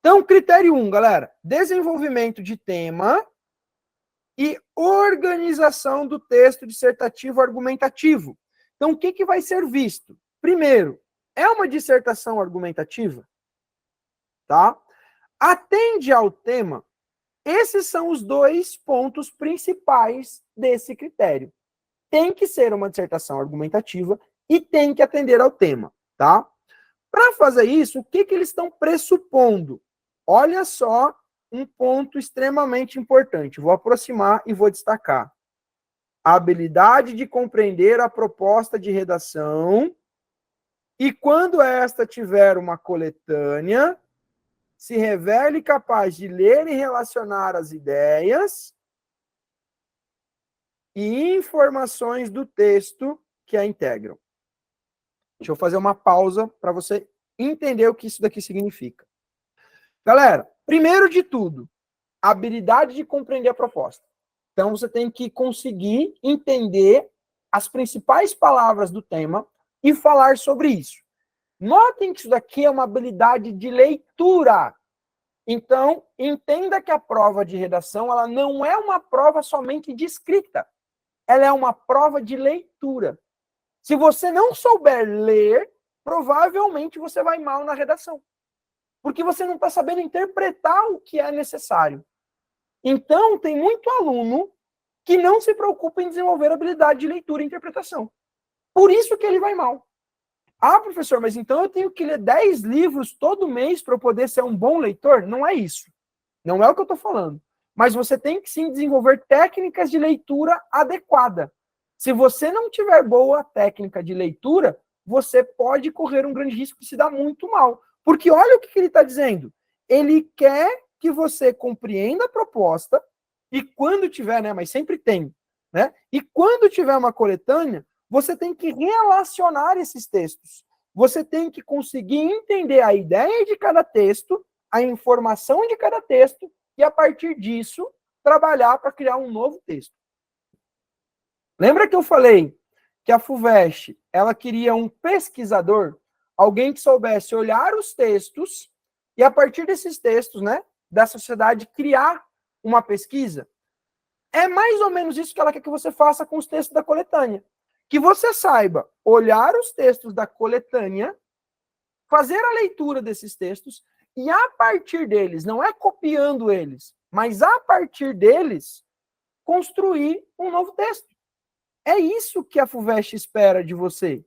Então, critério 1, galera, desenvolvimento de tema e organização do texto dissertativo argumentativo. Então, o que vai ser visto? Primeiro, é uma dissertação argumentativa? Tá? Atende ao tema? Esses são os dois pontos principais desse critério. Tem que ser uma dissertação argumentativa e tem que atender ao tema, tá? Para fazer isso, o que eles estão pressupondo? Olha só um ponto extremamente importante. Vou aproximar e vou destacar. A habilidade de compreender a proposta de redação e, quando esta tiver uma coletânea, se revele capaz de ler e relacionar as ideias e informações do texto que a integram. Deixa eu fazer uma pausa para você entender o que isso daqui significa. Galera, primeiro de tudo, habilidade de compreender a proposta. Então, você tem que conseguir entender as principais palavras do tema e falar sobre isso. Notem que isso daqui é uma habilidade de leitura. Então, entenda que a prova de redação ela não é uma prova somente de escrita. Ela é uma prova de leitura. Se você não souber ler, provavelmente você vai mal na redação. Porque você não está sabendo interpretar o que é necessário. Então, tem muito aluno que não se preocupa em desenvolver a habilidade de leitura e interpretação. Por isso que ele vai mal. Ah, professor, mas então eu tenho que ler 10 livros todo mês para eu poder ser um bom leitor? Não é isso. Não é o que eu estou falando. Mas você tem que sim desenvolver técnicas de leitura adequada. Se você não tiver boa técnica de leitura, você pode correr um grande risco de se dar muito mal. Porque olha o que ele está dizendo. Ele quer que você compreenda a proposta e quando tiver, né, mas sempre tem, né? E quando tiver uma coletânea, você tem que relacionar esses textos. Você tem que conseguir entender a ideia de cada texto, a informação de cada texto e, a partir disso, trabalhar para criar um novo texto. Lembra que eu falei que a FUVEST, ela queria um pesquisador, alguém que soubesse olhar os textos e, a partir desses textos, né, da sociedade, criar uma pesquisa? É mais ou menos isso que ela quer que você faça com os textos da coletânea. Que você saiba olhar os textos da coletânea, fazer a leitura desses textos e, a partir deles, não é copiando eles, mas a partir deles, construir um novo texto. É isso que a FUVEST espera de você.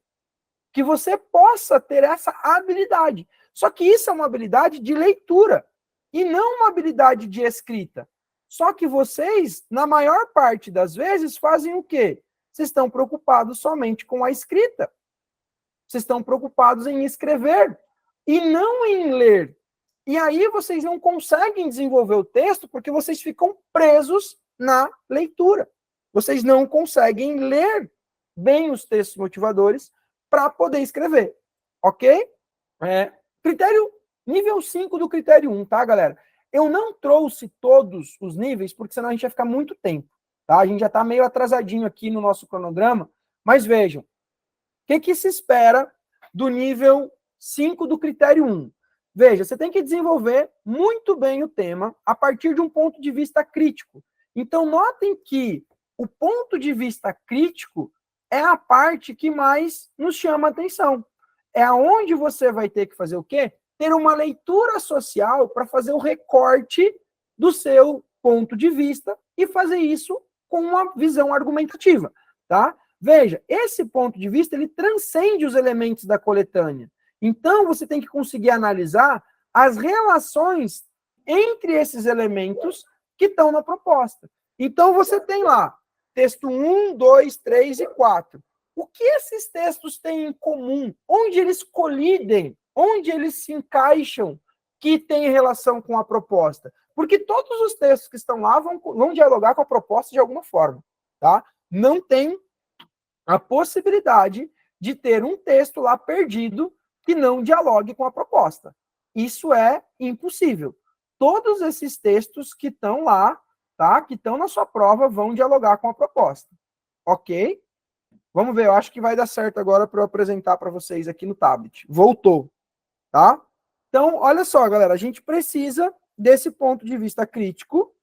Que você possa ter essa habilidade. Só que isso é uma habilidade de leitura e não uma habilidade de escrita. Só que vocês, na maior parte das vezes, fazem o quê? Vocês estão preocupados somente com a escrita. Vocês estão preocupados em escrever e não em ler. E aí vocês não conseguem desenvolver o texto porque vocês ficam presos na leitura. Vocês não conseguem ler bem os textos motivadores para poder escrever. Ok? Critério nível 5 do critério 1, tá, galera? Eu não trouxe todos os níveis, porque senão a gente vai ficar muito tempo. Tá? A gente já está meio atrasadinho aqui no nosso cronograma, mas vejam, o que se espera do nível 5 do critério 1? Veja, você tem que desenvolver muito bem o tema a partir de um ponto de vista crítico. Então, notem que o ponto de vista crítico é a parte que mais nos chama a atenção. É aonde você vai ter que fazer o quê? Ter uma leitura social para fazer o recorte do seu ponto de vista e fazer isso com uma visão argumentativa, tá? Veja, esse ponto de vista, ele transcende os elementos da coletânea. Então, você tem que conseguir analisar as relações entre esses elementos que estão na proposta. Então, você tem lá texto 1, 2, 3 e 4. O que esses textos têm em comum? Onde eles colidem? Onde eles se encaixam que tem relação com a proposta? Porque todos os textos que estão lá vão dialogar com a proposta de alguma forma, tá? Não tem a possibilidade de ter um texto lá perdido que não dialogue com a proposta. Isso é impossível. Todos esses textos que estão lá, tá? Que estão na sua prova, vão dialogar com a proposta. Ok? Vamos ver, eu acho que vai dar certo agora para eu apresentar para vocês aqui no tablet. Voltou, tá? Então, olha só, galera, a gente precisa desse ponto de vista crítico.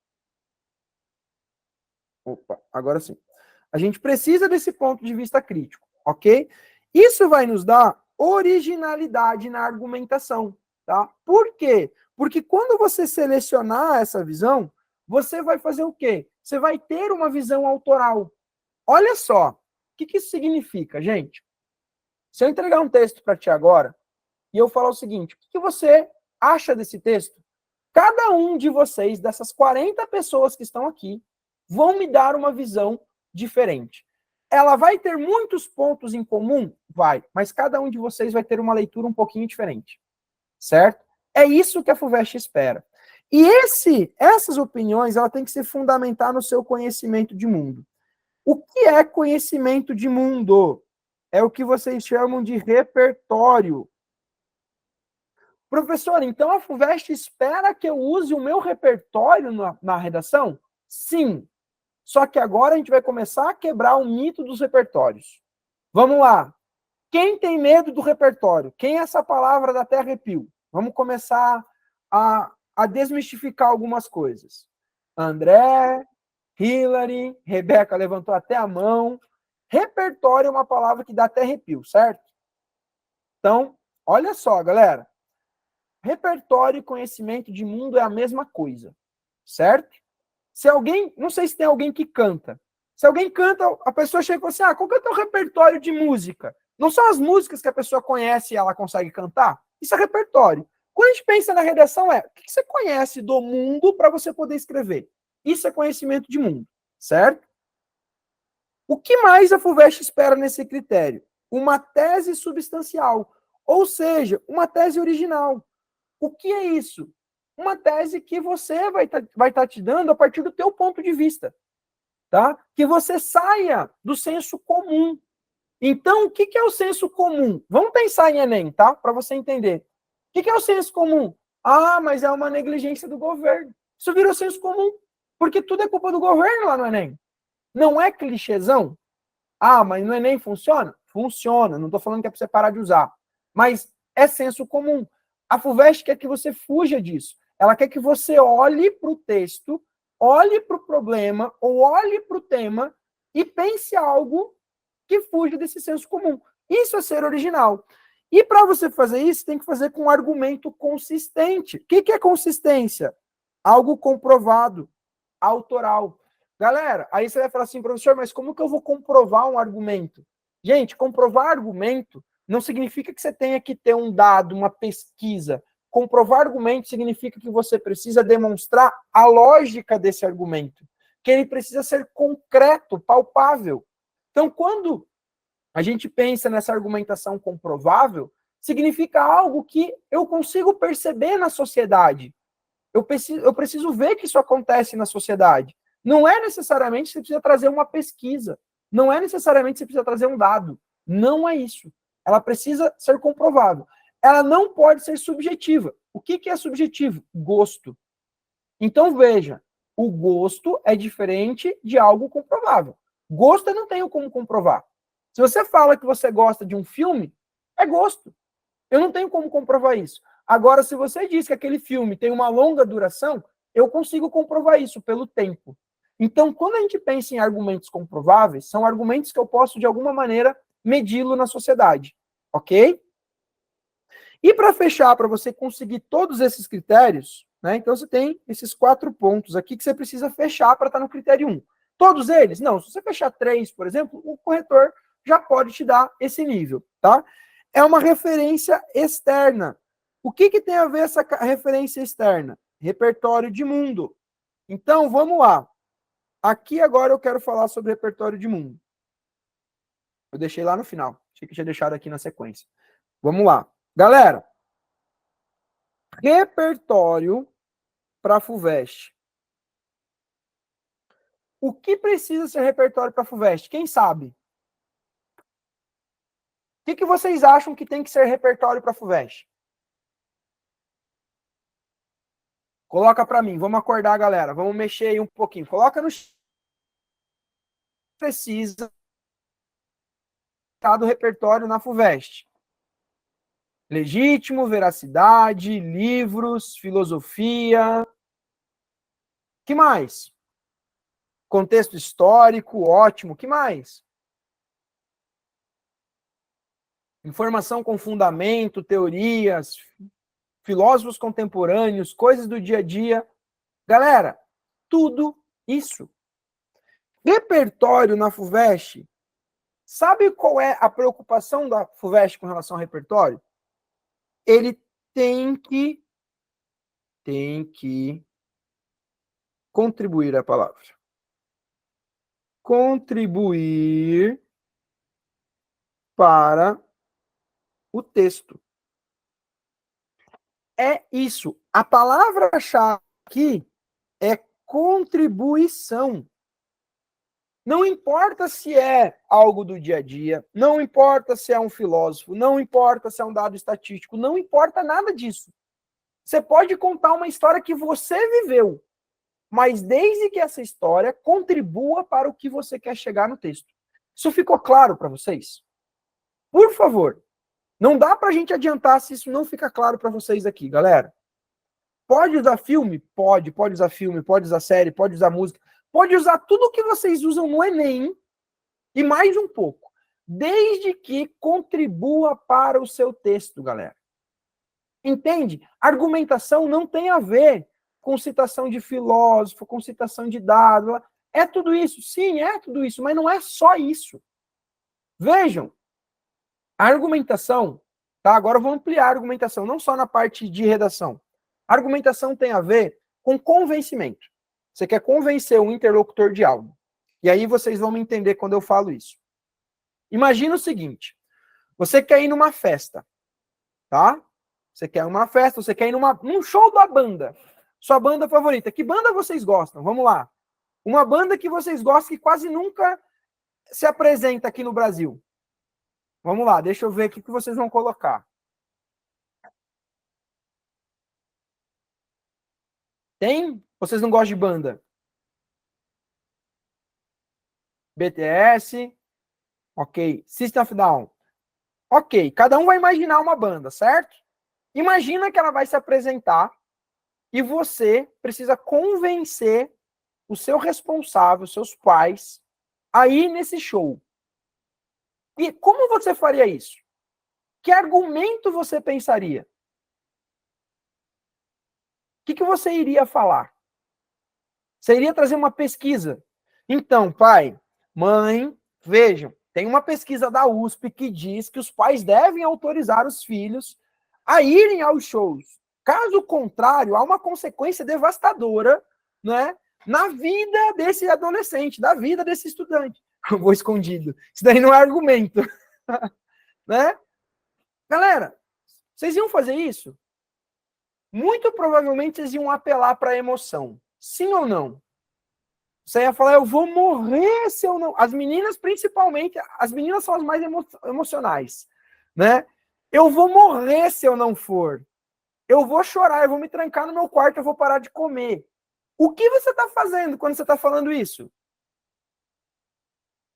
Opa, agora sim. A gente precisa desse ponto de vista crítico, ok? Isso vai nos dar originalidade na argumentação, tá? Por quê? Porque quando você selecionar essa visão, você vai fazer o quê? Você vai ter uma visão autoral. Olha só, o que isso significa, gente? Se eu entregar um texto para ti agora e eu falar o seguinte, o que você acha desse texto? Cada um de vocês, dessas 40 pessoas que estão aqui, vão me dar uma visão diferente. Ela vai ter muitos pontos em comum? Vai, mas cada um de vocês vai ter uma leitura um pouquinho diferente, certo? É isso que a FUVEST espera. E essas opiniões, ela tem que se fundamentar no seu conhecimento de mundo. O que é conhecimento de mundo? É o que vocês chamam de repertório. Professor, então a FUVEST espera que eu use o meu repertório na redação? Sim. Só que agora a gente vai começar a quebrar o mito dos repertórios. Vamos lá. Quem tem medo do repertório? Quem é essa palavra da terra arrepio? Vamos começar a desmistificar algumas coisas. André, Hillary, Rebeca levantou até a mão. Repertório é uma palavra que dá até arrepio, certo? Então, olha só, galera. Repertório e conhecimento de mundo é a mesma coisa, certo? Se alguém, não sei se tem alguém que canta. Se alguém canta, a pessoa chega e fala assim, qual que é o teu repertório de música? Não são as músicas que a pessoa conhece e ela consegue cantar? Isso é repertório. Quando a gente pensa na redação, o que você conhece do mundo para você poder escrever? Isso é conhecimento de mundo, certo? O que mais a FUVEST espera nesse critério? Uma tese substancial, ou seja, uma tese original. O que é isso? Uma tese que você vai tá te dando a partir do teu ponto de vista, tá? Que você saia do senso comum. Então, o que é o senso comum? Vamos pensar em Enem, tá? Para você entender. O que é o senso comum? Mas é uma negligência do governo. Isso virou senso comum, porque tudo é culpa do governo lá no Enem. Não é clichêzão? Mas no Enem funciona? Funciona, não estou falando que é para você parar de usar. Mas é senso comum. A FUVEST quer que você fuja disso. Ela quer que você olhe para o texto, olhe para o problema, ou olhe para o tema e pense algo que fuja desse senso comum. Isso é ser original. E para você fazer isso, tem que fazer com um argumento consistente. O que é consistência? Algo comprovado, autoral. Galera, aí você vai falar assim, professor, mas como que eu vou comprovar um argumento? Gente, comprovar argumento não significa que você tenha que ter um dado, uma pesquisa. Comprovar argumento significa que você precisa demonstrar a lógica desse argumento, que ele precisa ser concreto, palpável. Então, quando a gente pensa nessa argumentação comprovável, significa algo que eu consigo perceber na sociedade. Eu preciso ver que isso acontece na sociedade. Não é necessariamente que você precisa trazer uma pesquisa. Não é necessariamente que você precisa trazer um dado. Não é isso. Ela precisa ser comprovada. Ela não pode ser subjetiva. O que é subjetivo? Gosto. Então, veja, o gosto é diferente de algo comprovável. Gosto eu não tenho como comprovar. Se você fala que você gosta de um filme, é gosto. Eu não tenho como comprovar isso. Agora, se você diz que aquele filme tem uma longa duração, eu consigo comprovar isso pelo tempo. Então, quando a gente pensa em argumentos comprováveis, são argumentos que eu posso, de alguma maneira, medi-lo na sociedade. Ok? E para fechar, para você conseguir todos esses critérios, né, então você tem esses 4 pontos aqui que você precisa fechar para estar no critério 1. Todos eles? Não. Se você fechar 3, por exemplo, o corretor já pode te dar esse nível, tá? É uma referência externa. O que tem a ver essa referência externa? Repertório de mundo. Então, vamos lá. Aqui agora eu quero falar sobre repertório de mundo. Eu deixei lá no final. Achei que tinha deixado aqui na sequência. Vamos lá. Galera, repertório para a FUVEST. O que precisa ser repertório para a FUVEST? Quem sabe? O que vocês acham que tem que ser repertório para a FUVEST? Coloca para mim, vamos acordar, galera. Vamos mexer aí um pouquinho. Coloca no precisa do repertório na FUVEST. Legítimo, veracidade, livros, filosofia. Que mais? Contexto histórico, ótimo. Que mais? Informação com fundamento, teorias, filósofos contemporâneos, coisas do dia a dia. Galera, tudo isso. Repertório na FUVEST. Sabe qual é a preocupação da FUVEST com relação ao repertório? Ele tem que contribuir a palavra. Contribuir para o texto. É isso. A palavra-chave aqui é contribuição. Não importa se é algo do dia a dia, não importa se é um filósofo, não importa se é um dado estatístico, não importa nada disso. Você pode contar uma história que você viveu, mas desde que essa história contribua para o que você quer chegar no texto. Isso ficou claro para vocês? Por favor, não dá para a gente adiantar se isso não fica claro para vocês aqui, galera. Pode usar filme? Pode usar filme, pode usar série, pode usar música, pode usar tudo o que vocês usam no Enem e mais um pouco, desde que contribua para o seu texto, galera. Entende? Argumentação não tem a ver com citação de filósofo, com citação de dado. É tudo isso? Sim, é tudo isso, mas não é só isso. Vejam, a argumentação, tá? Agora eu vou ampliar a argumentação, não só na parte de redação. A argumentação tem a ver com convencimento. Você quer convencer o interlocutor de algo. E aí vocês vão me entender quando eu falo isso. Imagina o seguinte, você quer ir numa festa, tá? Você quer uma festa, você quer ir num show da banda. Sua banda favorita. Que banda vocês gostam? Vamos lá. Uma banda que vocês gostam que quase nunca se apresenta aqui no Brasil. Vamos lá, deixa eu ver o que vocês vão colocar. Tem? Vocês não gostam de banda? BTS, ok. System of a Down. Ok, cada um vai imaginar uma banda, certo? Imagina que ela vai se apresentar e você precisa convencer o seu responsável, seus pais, a ir nesse show. E como você faria isso? Que argumento você pensaria? O que você iria falar? Você iria trazer uma pesquisa. Então, pai, mãe, vejam, tem uma pesquisa da USP que diz que os pais devem autorizar os filhos a irem aos shows. Caso contrário, há uma consequência devastadora, né, na vida desse adolescente, da vida desse estudante. Eu vou escondido. Isso daí não é argumento. Né? Galera, vocês iam fazer isso? Muito provavelmente vocês iam apelar para a emoção. Sim ou não? Você ia falar, eu vou morrer se eu não... As meninas, principalmente, as meninas são as mais emocionais, né? Eu vou morrer se eu não for. Eu vou chorar, eu vou me trancar no meu quarto, eu vou parar de comer. O que você está fazendo quando você está falando isso?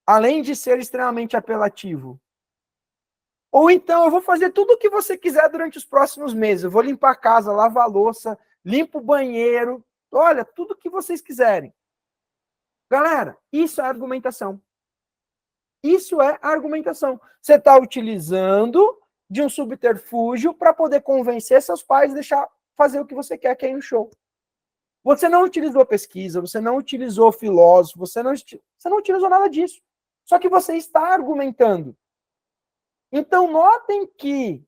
Além de ser extremamente apelativo. Ou então, eu vou fazer tudo o que você quiser durante os próximos meses. Eu vou limpar a casa, lavar a louça, limpo o banheiro. Olha, tudo o que vocês quiserem. Galera, isso é argumentação. Isso é argumentação. Você está utilizando de um subterfúgio para poder convencer seus pais a deixar fazer o que você quer, que é ir no show. Você não utilizou pesquisa, você não utilizou filósofo, você não utilizou nada disso. Só que você está argumentando. Então, notem que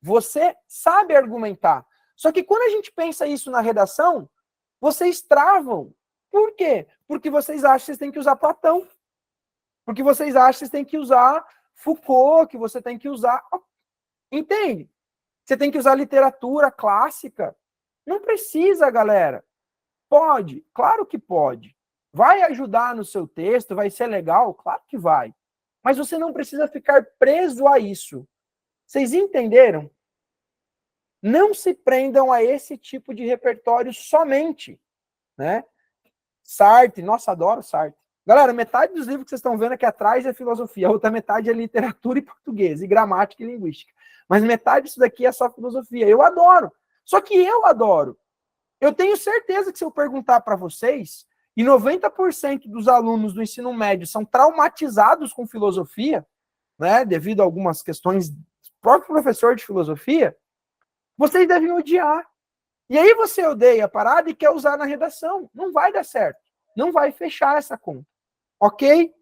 você sabe argumentar. Só que quando a gente pensa isso na redação, vocês travam. Por quê? Porque vocês acham que vocês têm que usar Platão. Porque vocês acham que vocês têm que usar Foucault, que você tem que usar... Entende? Você tem que usar literatura clássica. Não precisa, galera. Pode? Claro que pode. Vai ajudar no seu texto? Vai ser legal? Claro que vai. Mas você não precisa ficar preso a isso. Vocês entenderam? Não se prendam a esse tipo de repertório somente, né? Sartre, nossa, adoro Sartre. Galera, metade dos livros que vocês estão vendo aqui atrás é filosofia, a outra metade é literatura e português, e gramática e linguística. mas metade disso daqui é só filosofia. Eu adoro. Só que eu adoro. Eu tenho certeza que se eu perguntar para vocês, e 90% dos alunos do ensino médio são traumatizados com filosofia, né, devido a algumas questões do próprio professor de filosofia, vocês devem odiar. E aí você odeia a parada e quer usar na redação. Não vai dar certo. Não vai fechar essa conta. Ok?